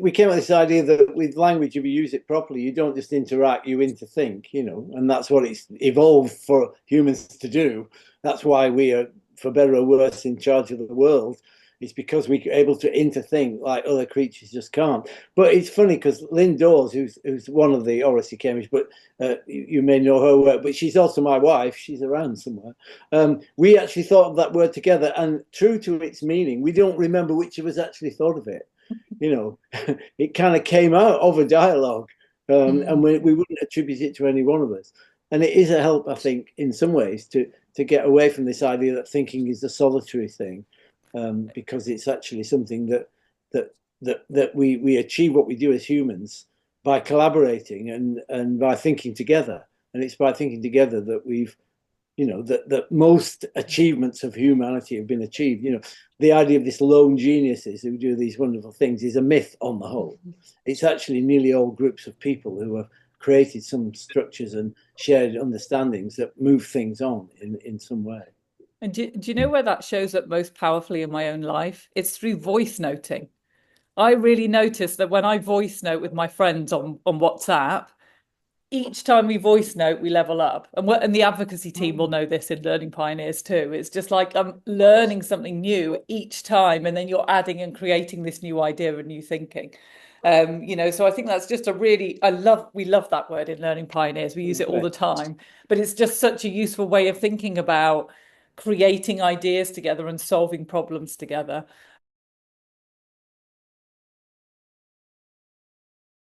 we came up with this idea that with language, if you use it properly, you don't just interact, you interthink, and that's what it's evolved for humans to do. That's why we are, for better or worse, in charge of the world. It's because we're able to interthink like other creatures just can't. But it's funny because Lynn Dawes, who's one of the Oracy chemists, but you may know her work, but she's also my wife. She's around somewhere. We actually thought of that word together, and true to its meaning, we don't remember which of us actually thought of it. It kind of came out of a dialogue, and we wouldn't attribute it to any one of us. And it is a help, I think, in some ways, to get away from this idea that thinking is a solitary thing, because it's actually something that we achieve what we do as humans by collaborating and by thinking together. And it's by thinking together that we've that most achievements of humanity have been achieved. The idea of this lone geniuses who do these wonderful things is a myth on the whole. It's actually nearly all groups of people who have created some structures and shared understandings that move things on in some way. And do you know where that shows up most powerfully in my own life? It's through voice noting. I really notice that when I voice note with my friends on WhatsApp, each time we voice note, we level up. And the advocacy team will know this in Learning Pioneers too. It's just like I'm learning something new each time, and then you're adding and creating this new idea and new thinking. So I think that's just we love that word in Learning Pioneers. We use it all the time, but it's just such a useful way of thinking about creating ideas together and solving problems together.